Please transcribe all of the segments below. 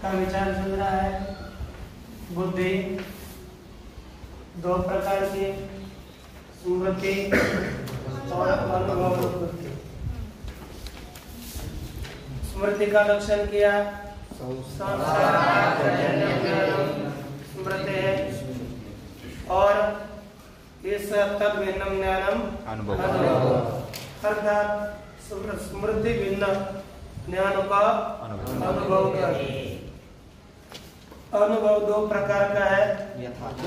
का विचार चल रहा है। बुद्धि दो प्रकार की, स्मृति और अनुभव बुद्धि। स्मृति का लक्षण किया स्मृति है, और इस तद भिन्नम ज्ञानम अनुभव, अर्थात स्मृति भिन्न ज्ञान का अनुभव कर। अनुभव दो प्रकार का है,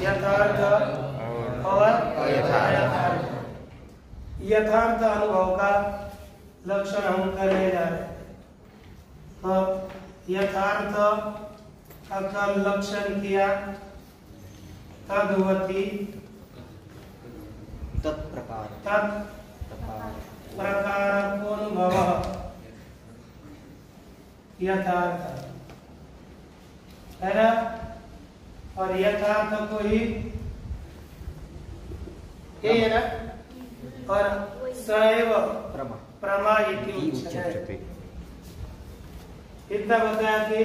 यथार्थ और अयथार्थ। यथार्थ अनुभव का लक्षण हम करने जा रहे हैं। तो यथार्थ का लक्षण किया तद्वती तत्प्रकार अनुभव यथार्थ है ना। और यथार्थ को ही ये है ना, और सैव प्रमा इति उच्यते। इतना बताया कि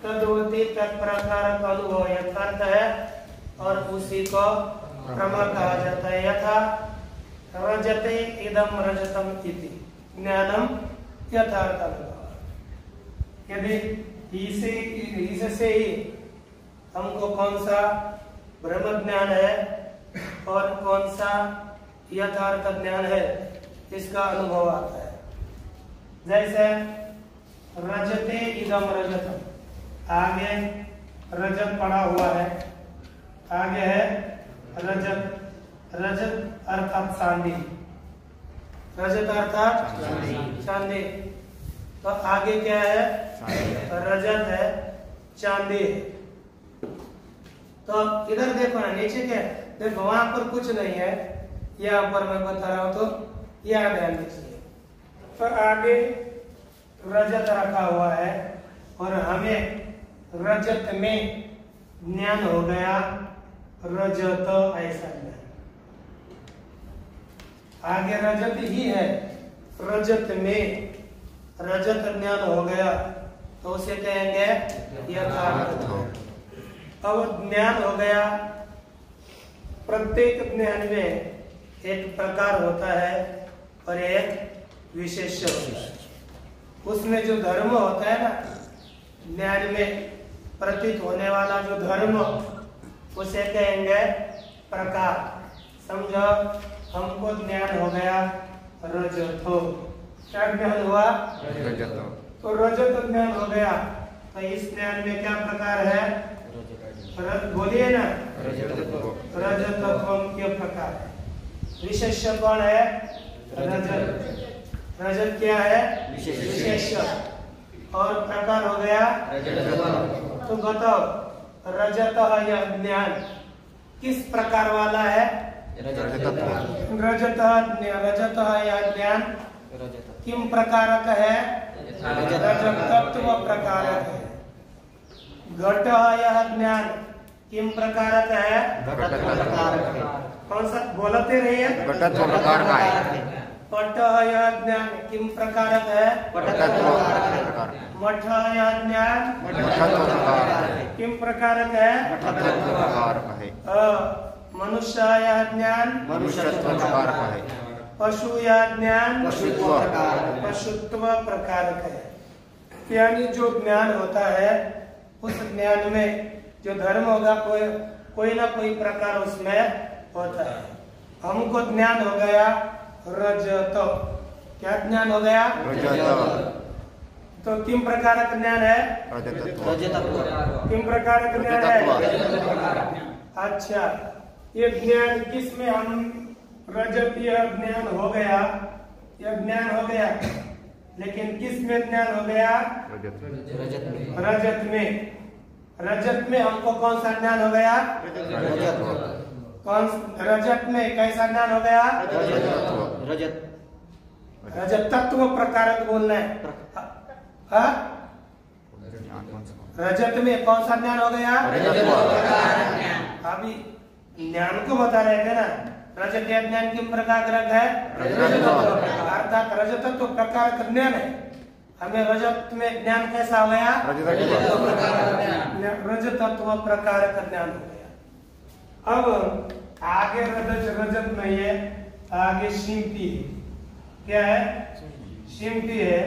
तद्वती तत्प्रकार अनुभव यथार्थ है और उसी को प्रमा कहा जाता है। यथा रजते इदम रजतम इति ज्ञानम यथार्थ अनुभव। यदि इससे ही हमको कौन सा ब्रह्म ज्ञान है और कौन सा यथार्थ ज्ञान है, इसका अनुभव आता है। जैसे रजते इदम रजतम, आगे रजत पड़ा हुआ है, आगे है रजत। रजत अर्थात चांदी, रजत अर्थात चांदी। तो आगे क्या है? रजत है, चांदी है। तो इधर देखो ना, नीचे क्या है? देखो वहां पर कुछ नहीं है, यहाँ पर मैं बता रहा हूं, तो यहाँ ध्यान दीजिए। तो आगे रजत रखा हुआ है और हमें रजत में ज्ञान हो गया रजत ऐसा ज्ञान। आगे रजत ही है, रजत में रजत ज्ञान हो गया तो उसे कहेंगे यथार्थ। अब ज्ञान हो गया, प्रत्येक ज्ञान में एक प्रकार होता है और एक विशेष होता है। उसमें जो धर्म होता है ना, ज्ञान में प्रतीत होने वाला जो धर्म, उसे कहेंगे प्रकार। समझो हमको ज्ञान हो गया रजतो, क्या ज्ञान हुआ? तो रजत ज्ञान हो गया। तो इस ज्ञान में क्या प्रकार है? बोलिए ना, रजतत्व के प्रकार है। विशेष कौन है? रजत। रजत क्या है? विशेष। और प्रकार हो गया तो बताओ, रजत यह ज्ञान किस प्रकार वाला है? रजत यह ज्ञान किम प्रकारक है? रजत तत्व प्रकारक है। घट यह ज्ञान किम प्रकारक है? कौन सा बोलते रहिए? पट यह ज्ञान किम प्रकारक है? मठ यह ज्ञान किम प्रकारक है? मनुष्य यह ज्ञान पशु यह ज्ञान पशुत्व प्रकारक है। यानी जो ज्ञान होता है, उस ज्ञान में जो धर्म होगा कोई ना कोई प्रकार उसमें होता है। हमको ज्ञान हो गया रजत। क्या ज्ञान हो गया? तो किम प्रकार का ज्ञान है? किम प्रकार का ज्ञान है? अच्छा, ये ज्ञान किसमें हम रजत यह ज्ञान हो गया, यह ज्ञान हो गया, लेकिन किस में ज्ञान हो गया? रजत में। रजत में हमको कौन सा ज्ञान हो गया? कौन रजत में कैसा ज्ञान हो गया? रजत तत्व प्रकार बोलना है। रजत में कौन सा ज्ञान हो गया? अभी ज्ञान को बता रहे थे ना, रजत ज्ञान किम प्रकार है? अर्थात रजत तो प्रकार का ज्ञान है। हमें रजत में ज्ञान कैसा हो गया? रजतत्व प्रकार का ज्ञान हो गया। अब आगे रजत नहीं है, आगे शिंपी है। क्या है? शिंपी है,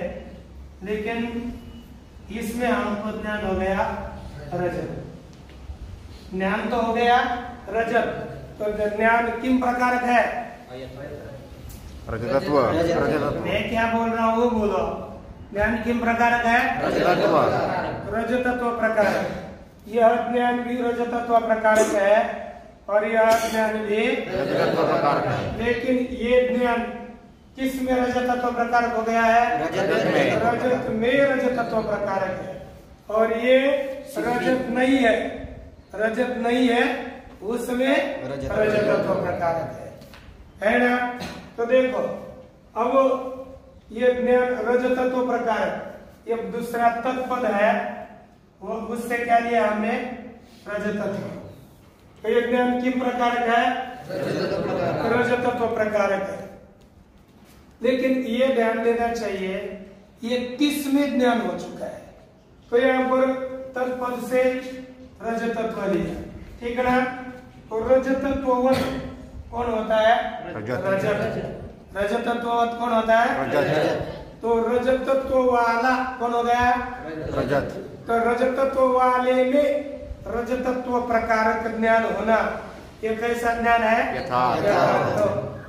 लेकिन इसमें हमको ज्ञान हो गया रजत। ज्ञान तो हो गया रजत, तो ज्ञान किन प्रकार है? रजतत्व। मैं क्या बोल रहा हूँ वो बोलो। ज्ञान किन प्रकार है? रजतत्व प्रकार। यह ज्ञान भी रजतत्व प्रकार है और यह ज्ञान भी रजतत्व प्रकार है। लेकिन ये ज्ञान किस में रजतत्व प्रकार हो गया है? रजत में रजतत्व प्रकार है। और ये रजत नहीं है, रजत नहीं है, उसमें रजतत्व प्रकार है ना? तो देखो अब ये ज्ञान रजतत्व प्रकार, ये दूसरा तत्पद है, वो उससे क्या लिया हमने? रजतत्व। तो ये ज्ञान किन प्रकार का है? रजतत्व प्रकार है। लेकिन ये ध्यान देना चाहिए ये किस में ज्ञान हो चुका है। तो यहाँ पर तत्पद से रजतत्व लिया, ठीक है ना? तो रजतत्व कौन होता है? रजत। रजतत्व कौन होता है? रजत। तो रजतत्व वाला कौन हो गया? रजत। तो रजतत्व वाले में रजतत्व प्रकारक ज्ञान होना, ये कैसा ज्ञान है? यथार्थ।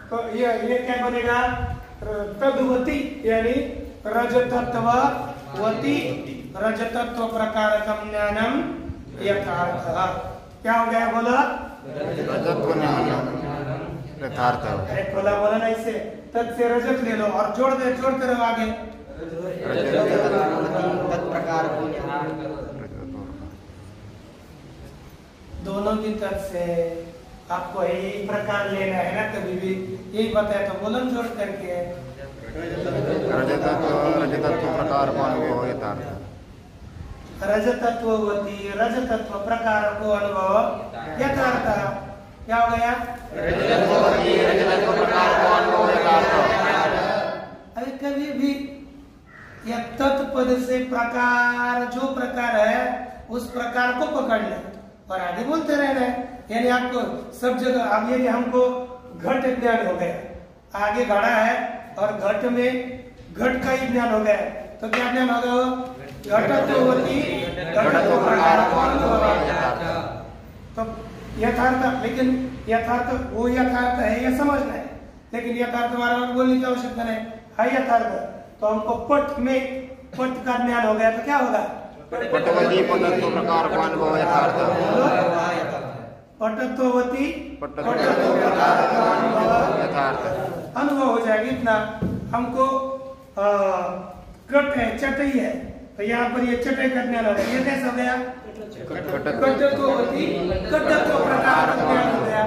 तो ये क्या बनेगा? तद्वती, यानी रजतत्ववती रजतत्व प्रकारकम ज्ञानम यथार्थ। क्या हो गया बोला? रजतत्व यथार्थ। अरे खोला बोला ना, इसे तत् से रजत ले लो और जोड़ते रहो आगे। दोनों की तरफ से आपको यही प्रकार लेना है ना, कभी भी यही बताया तो बोलन जोड़ करके रजतत्व प्रकार को अनुभव यथार्थ। रजतत्ववती रजतत्व प्रकार को अनुभव यथार्थ। क्या हो गया? रजतत्व प्रकार को अनुभव यथार्थ। अरे कभी भी यह तत्पद से प्रकार, जो प्रकार है उस प्रकार को पकड़ना और आगे बोलते रहना है। यानी आपको सब जगह, अब यदि हमको घट ज्ञान हो गया, आगे घड़ा है और घट में घट का ही ज्ञान हो गया, तो क्या ज्ञान हो गया? घटत्ववती घटत्व प्रकार को अनुभव। तो यथार्थ, लेकिन यथार्थ वो यथार्थ है ये समझना है, लेकिन यथार्थ बार बार बोलने की आवश्यकता नहीं है। यथार्थ तो हमको पट में पट का ज्ञान हो गया, तो क्या होगा? पटवती पटत्व प्रकार को अनुभव यथार्थ। पटत्ववती पटत्व प्रकार को अनुभव यथार्थ अनुभव हो जाएगा। इतना हमको कट है, चटई है, तो यहाँ पर ये चटई का ज्ञान हो गया। ये कैसा हो गया? कटत्ववती कटत्व प्रकार का ज्ञान हो गया।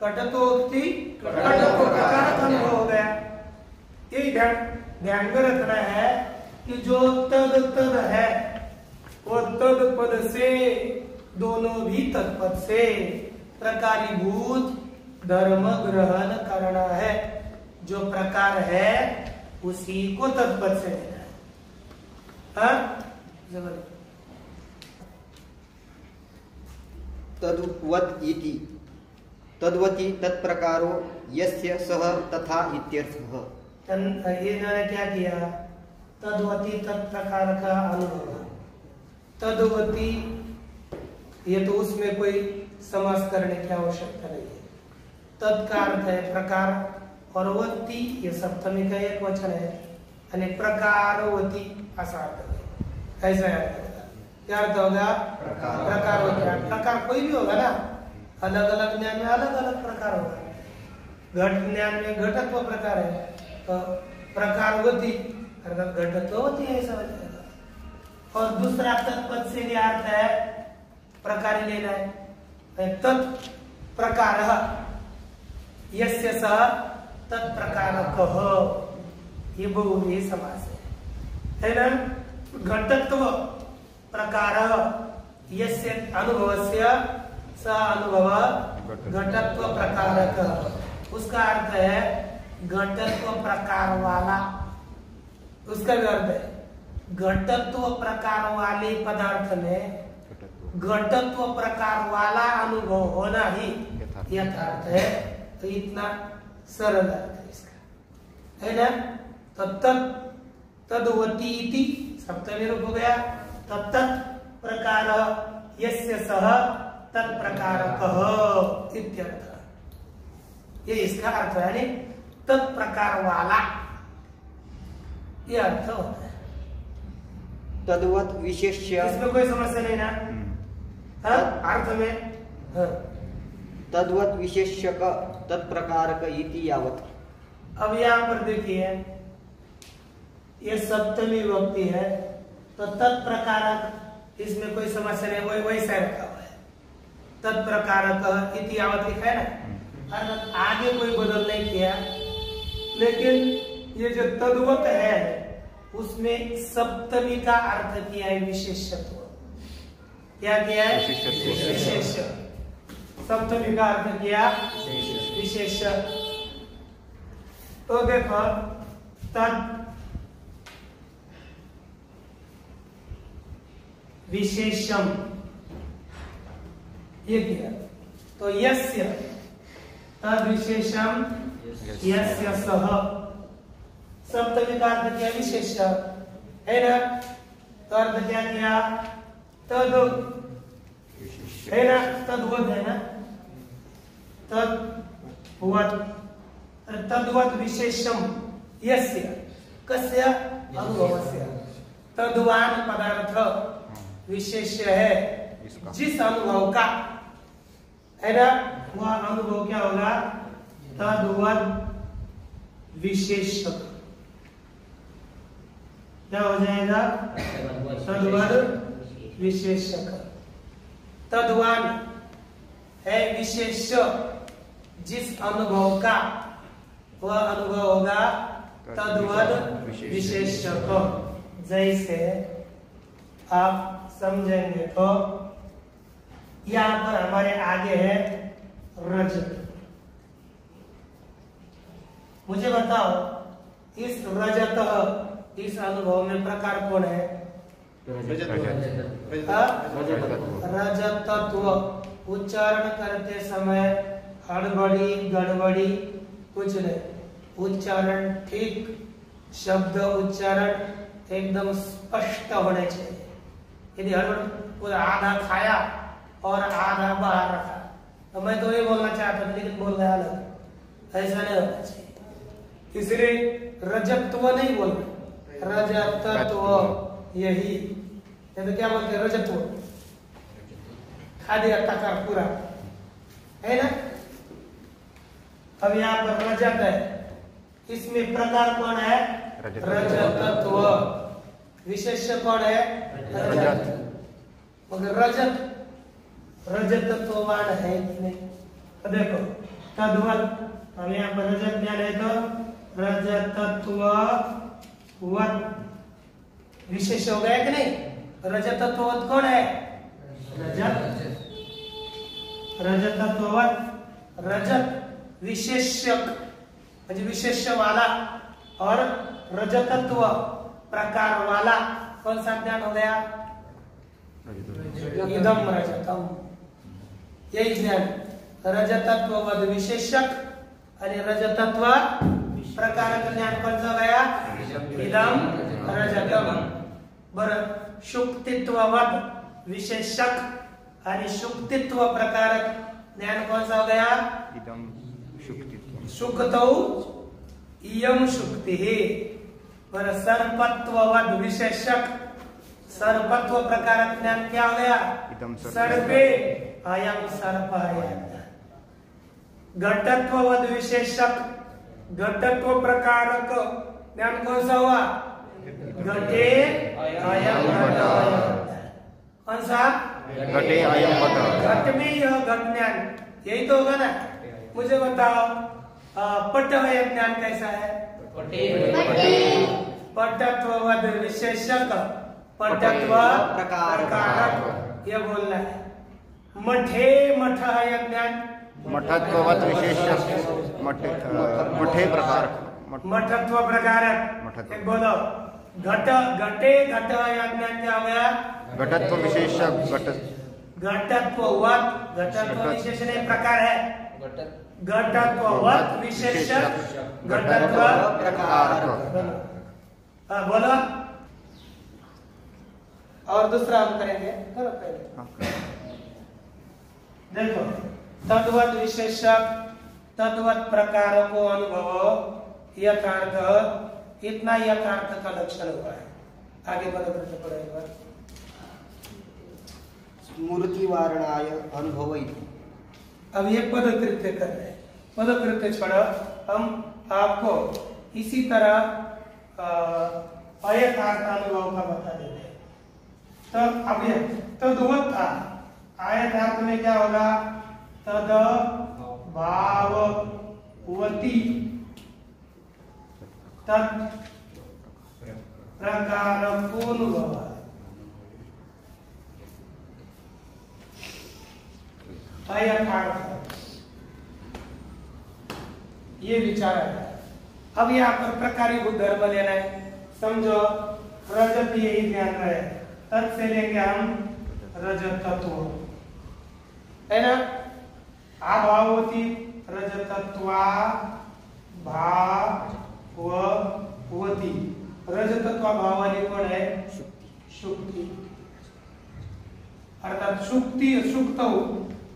कटत्ववती कटत्व प्रकार का अनुभव हो गया। यही ध्यान में रखना है कि जो तद है वो तद पद से, दोनों भी तत्पद से प्रकारीभूत धर्म ग्रहण करना है। जो प्रकार है उसी को तत्पद से लेना है। हाँ? तद्वत इति तद्वती तत्प्रकारो यस्य सह तथा इत्यर्थः। इन्होंने क्या किया? तद्वती तत्प्रकार का अनुभव। तद्वती, ये तो उसमें कोई समास करने की आवश्यकता नहीं है। तत् का अर्थ है प्रकार और वती ये सप्तमी का एक वचन है, यानी प्रकारवती ऐसा अर्थ है। ऐसा अर्थ होगा। क्या अर्थ होगा? प्रकार। प्रकार कोई भी होगा ना, अलग अलग ज्ञान में अलग अलग प्रकार होगा। घट ज्ञान में घटत्व प्रकार है, तो प्रकारवती अर्थात घटत्ववती ऐसा हो जाएगा। और दूसरा तत्पद से अर्थ है प्रकार लेना है। तत् प्रकार यस्य सह तत्प्रकारकः, ये बहुव्रीहि समास है ना? घटत्व प्रकार यस्य अनुभवस्य स अनुभव घटत्व प्रकारक, उसका अर्थ है घटत्व प्रकार वाला। उसका भी अर्थ है घटत्व प्रकार वाले पदार्थ में घटत्व प्रकार वाला अनुभव होना ही यथार्थ है। तो इतना सरल अर्थ है इसका, है ना। तो तद्वती इति सप्तमी रूप हो गया। तत् प्रकार यस्य सह तत्प्रकारकः इत्यर्थ। ये इसका अर्थ है, तत्प्रकार वाला, ये अर्थ होता है। तद्वत विशेष्य, इसमें कोई समस्या नहीं ना? अर्थ में तद्वत विशेष्यक तत्प्रकारक इति यावत्। अब यहाँ पर देखिए, ये सप्तमी विभक्ति है, तो तत्प्रकारक इसमें कोई समस्या नहीं, वही वैसा रखा हुआ है। तत्प्रकारक इति यावत् लिखा है ना, अर्थात आगे कोई बदल नहीं किया। लेकिन ये जो तद्वत है उसमें सप्तमी का अर्थ किया है विशेषत्व। क्या किया है? विशेष। सप्तमी का अर्थ किया विशेष। तो देखो, तद विशेषम ये किया, तो यस्य तद विशेषम यस्य सह, सप्तमी का अर्थ किया विशेष, है ना। तो अर्थ क्या किया? तद, है ना, तद्वत है ना, तद्वत, तद्वत विशेषम यस्य, कस्य? अनुभवस्य। तद्वान पदार्थ विशेष है जिस अनुभव का, है ना, वह अनुभव क्या होगा? तद्वत विशेषक। क्या हो जाएगा? तद्वत विशेषक। तद्वान है विशेष जिस अनुभव का, वह अनुभव होगा तद्वत विशेषक। जैसे आप समझेंगे तो यहाँ पर हमारे आगे है रजत। मुझे बताओ, इस रजत, इस अनुभव में प्रकार कौन है? रजतत्व। उच्चारण करते समय हड़बड़ी गड़बड़ी कुछ नहीं, उच्चारण ठीक, शब्द उच्चारण एकदम स्पष्ट होने चाहिए। यदि हड़बड़, आधा खाया और आधा बाहर रखा, तो मैं तो ये बोलना चाहता था लेकिन बोल गया अलग, ऐसा नहीं होना चाहिए। इसलिए रजत्व नहीं बोलना, रजतत्व, यही। तो क्या बोलते हैं? रजत्व, खा दिया टकर पूरा, है ना। अब यहाँ पर रजत है, इसमें प्रकार कौन है? रजतत्व। विशेष कौन है? रजत। मगर रजत रजतत्ववान है कि नहीं? तो देखो, तद्वत, हम यहाँ पर रजत ज्ञान है तो रजतत्व विशेष हो गया कि नहीं? रजतत्ववत कौन है? रजत। रजतत्ववत, रजत विशेषक, म्हणजे विशेष वाला, और रजतत्व प्रकार वाला कौन सा ज्ञान हो गया? इदम रजतम, यही ज्ञान। रजतत्ववद विशेषक आणि रजतत्व प्रकार का ज्ञान कौन सा गया? इदम रजतम। बर, शुक्तित्ववद विशेषक आणि शुक्तित्व प्रकार ज्ञान कौन सा हो गया? इदम शुक्तित्व। शुक्तौ इयम शुक्ति। पर सर्पत्ववद विशेषक, सर्पत्व प्रकार ज्ञान क्या हो गया? सर्पे अयम सर्प है। घटत्ववद विशेषक, घटत्व प्रकारक ज्ञान कौन सा हुआ? घटे अयम घट। कौन सा? घटे अयम घट। घट में यह घट ज्ञान, यही तो होगा ना। मुझे बताओ, पट ज्ञान कैसा है? पटत्ववद विशेषक, पटत्व प्रकारक, यह बोलना है। मठे मठ है ज्ञान, मठत्ववत विशेषक, मठे प्रकार, मठत्व प्रकारक। एक बोलो, घट घटे घट या ज्ञान क्या हो गया? घटत्व विशेष घट घटत्ववत् घटत्व विशेषण एक प्रकार है। घटत्ववत् विशेष घटत्व प्रकार। बोलो। और दूसरा हम करेंगे, करो पहले। देखो, तद्वत विशेषक तद्वत प्रकार को अनुभव यथार्थ, इतना यथार्थ का लक्षण हुआ है। आगे बढ़ो, पढ़ो एक बार। स्मृति वारणाय अनुभव इति। अब ये पदकृत्य कर रहे हैं, पदकृत्य छोड़ो, हम आपको इसी तरह अयथार्थ अनुभव का बता देते हैं। तब अब ये तद्वत था, आयथार्थ में क्या होगा? तद भाववती तत् प्रकार अनुभव। अयथार्थ ये विचार है। अब यहाँ पर प्रकारीभूत धर्म लेना है। समझो रजत, यही ध्यान रहे, तत् से लेंगे हम रजतत्व, है ना? अभावती रजतत्वा भाववती। रजतत्वा भाव वाली कौन है? शुक्ति। अर्थात शुक्ति सुक्त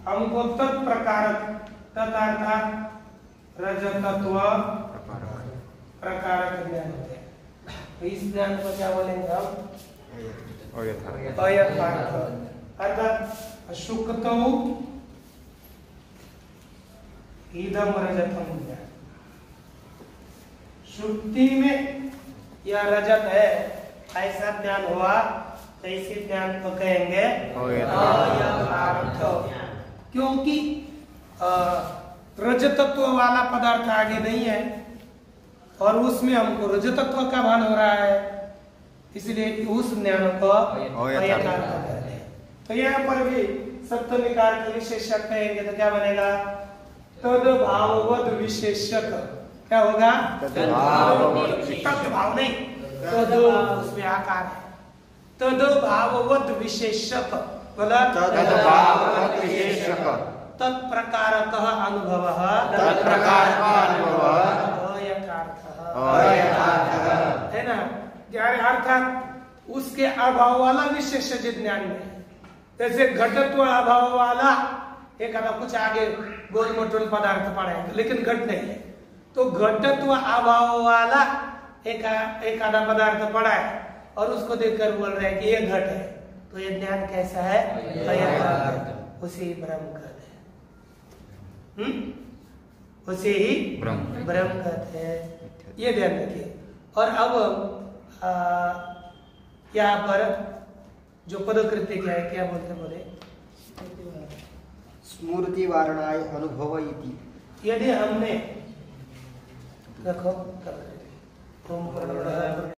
हमको तत्प्रकार तथार्थात रजतत्व प्रकारक ज्ञान होते हैं। तो इस ज्ञान को क्या बोलेंगे हम? अयथार्थ। अर्थात शुक्तौ इदम रजतम ज्ञान। शुक्ति में यह रजत है, ऐसा ज्ञान हुआ, तो इसी ज्ञान को कहेंगे अयथार्थ। क्योंकि रजतत्व वाला पदार्थ आगे नहीं है और उसमें हमको रजतत्व का भान हो रहा है, इसलिए उस ज्ञान को अयथार्थ कहते हैं। तो यहाँ पर भी सप्तमिकार का विशेषक कहेंगे तो क्या बनेगा? तद भाववद विशेषक। क्या होगा? तद भाव नहीं, तद उसमें आकार है। तद भाववद विशेषक, बोला तद्भाववद विशेषक तत्प्रकारकः अनुभवः अयथार्थः, है ना? अर्थात उसके अभाव वाला विशेष ज्ञान में, जैसे घटत्व अभाव वाला एक आधा कुछ आगे गोल मोटोल पदार्थ पड़े लेकिन घट नहीं है, तो घटत्व अभाव वाला एक आधा पदार्थ पड़ा है और उसको देखकर बोल रहे हैं कि ये घट है, तो ये ज्ञान कैसा है? अयथार्थ। उसी ब्रह्म कहते हैं, उसे ही ब्रह्म कहते हैं। ये ध्यान रखिए। और अब यहाँ पर जो पदकृत्य क्या है, क्या बोले? स्मृति वारणाय अनुभव इति। यदि हमने रखो